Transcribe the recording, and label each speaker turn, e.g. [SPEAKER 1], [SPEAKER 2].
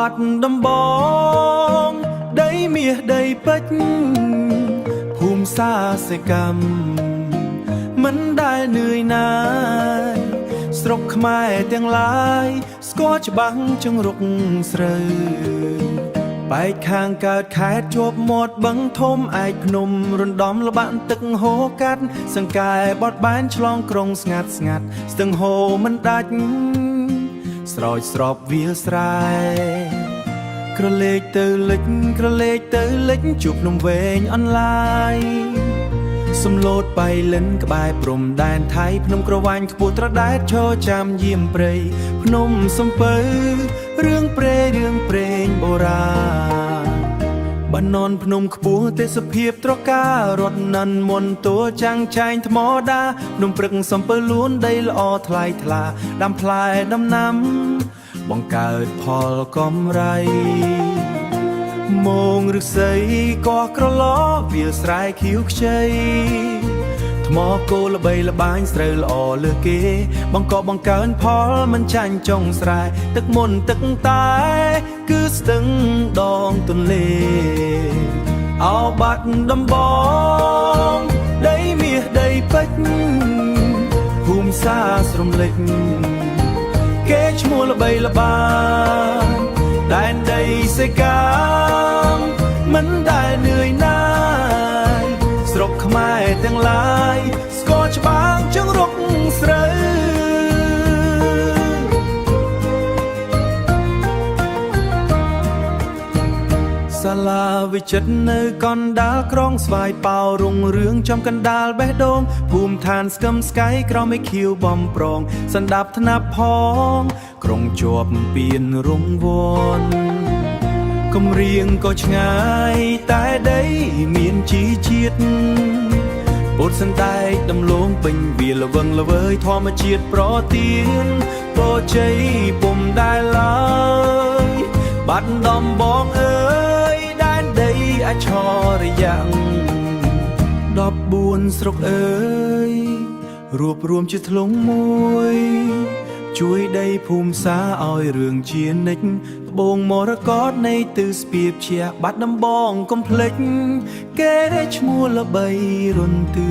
[SPEAKER 1] ត់ដំបងដីមាសដីពេជ្រភូមិសាសិកម្មមិនដែលនឿយណាយស្រុកខ្មែរទាំងឡាយស្គាល់ច្បាំងចង្រុកស្រូវបែកខាងកើតខេត្តជាប់មាត់បឹងធំឯកភ្នំរំដំល្បាក់ទឹកហូរកាត់សង្កែបត់បែនឆ្លងក្រុងស្ងាត់ស្ងាត់ស្ទឹងហូរមិនដាច់ស្រោចស្រពវាលស្រែក្រឡេកទៅលិចក្រឡេកទៅលិចជួបភ្នំវែងអនឡាយសំឡូតបៃលិនក្បែរព្រំដែនថៃភ្នំក្រវាញ់ខ្ពស់ត្រដែតឈរចាំយាមព្រៃភ្នំសំពៅរឿងព្រេងបុរាណបាននន់ភ្នំខ្ពស់ទេសភាពត្រការរត់ណាន់មុនតួចាំងចែងថ្មដាភ្នំព្រឹកសំពៅលួនដីល្អថ្លៃថ្លាដាំផ្លែដំណាំបង្កើតផលកំរៃមងឫស្សីកោះក្រឡវាលស្រែខៀវខ្ចីថ្មគោល្បីល្បាញស្រូវល្អលើគេបង្កបង្កើនផលមិនចាញ់ចុងស្រែទឹកមុនទឹកតែគឺស្ទឹងដងទន្លេអោបាត់ដំបងដីមាសដីពេជ្រភូមិសាស្រំលេចគេឈ្មោះល្បីល្បាញដែនដីសេកាមមិនដែលនឿយណាយស្រុកខ្មែរទាំងឡាយស្គាល់ច្បាំងចង្រុកស្រូវសាលាវិចិត្រនៅកណ្ដាលក្រុងស្វាយប៉ោរុងរឿងចំកណ្ដាលបេះដូងភូមិឋានស្កឹមស្កៃក្រោមមេឃៀវបំប្រងសណ្ដាប់ថ្នាប់ផងក្រុងជាប់ពៀនរង្វាន់គំរៀងក៏ឆ្ងាយតែដីមានជីជាតិពុតសន្តែកដំឡូងពេញវាល្វឹងល្វើយធម្មជាតិប្រទានពរជ័យពុំដែលឡើយបាត់ដំបងអើយដែនដីអច្ឆរិយៈ14ស្រុកអើយរួបរวมជាធ្លុងមួយជួយដីភូមិសាឲ្យរឿងជានិច្ចត្បូងមរកតនៃទិសស្ពាបជាបាត់ដំបងកុំភ្លេចគេឈ្មោះល្បីរុនទឺ